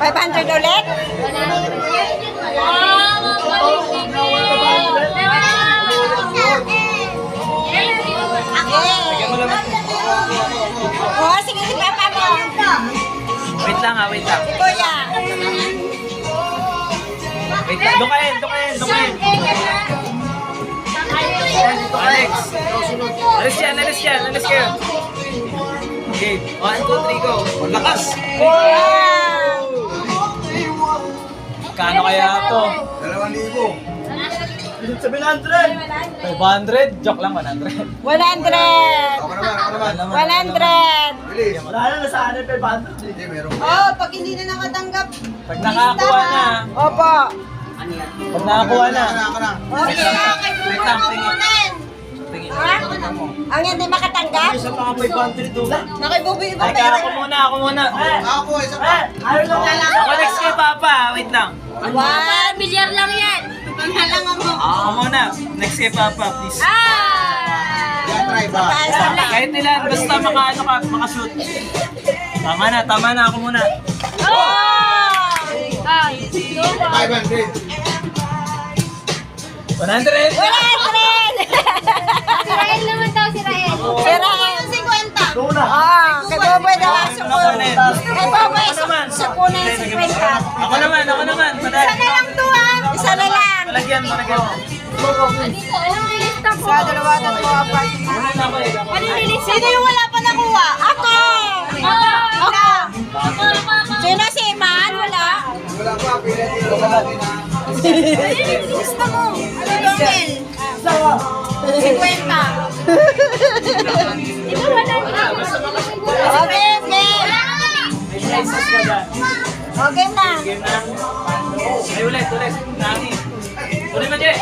500 ulit? Oo, sige si Papa mo. Wait lang ha, wait lang. Si Kuya. Wait lang. Dukain. Alex. Alis kayo. Okay, 1, 2, 3, go. Lakas. Wow! Kano kaya to? 2,000. 500? Joke lang, 100. 100! Ako naman. 100! Wala na, nasaan yung 500 eh. Hindi, meron. Oh, pag hindi na nakatanggap, Pag nakakuha na. Opo. Pag nakakuha na. Ako na. Okay, kay Wait lang, tingin. kukunin. Tingin. Ha? Ang hindi makatanggap? Isa pa nga 500 doon. Nakibubi ibang Teka, pera. ako muna. Ako, isa pa. Ayaw lang. Ako next kay Papa. Wait lang. 1 milyar lang yan. Panghalangan mo. Ako muna. Next kay Papa, please. Yan, try ba? Mataas na. Kahit nila, basta makashoot. Tama na. Ako muna. Oh! Ay, 500. 100. 100! Si Rael naman daw, si Rael. Sira yung 50. Doon na. Oh, kay Boboy daw ang supon. Kay Boboy, supunin yung 50. Ako naman. Madali. Isa na lang to ah. Isa na lang. Malagyan. Dito, anong nilista ko? Sa dalawa na po apa. Anong nilista? Sino yung wala pa nakuha? Ako! Ako! Sino si Iman? Wala? Wala pa, pilit dito ka natin ha. Gusto mo? Ano Dongel? 50. Di ba wala na? Okay, game. May slices ka dyan. Okay na. Game na. Ay, ulit. Nangin. Ulit na, Jay.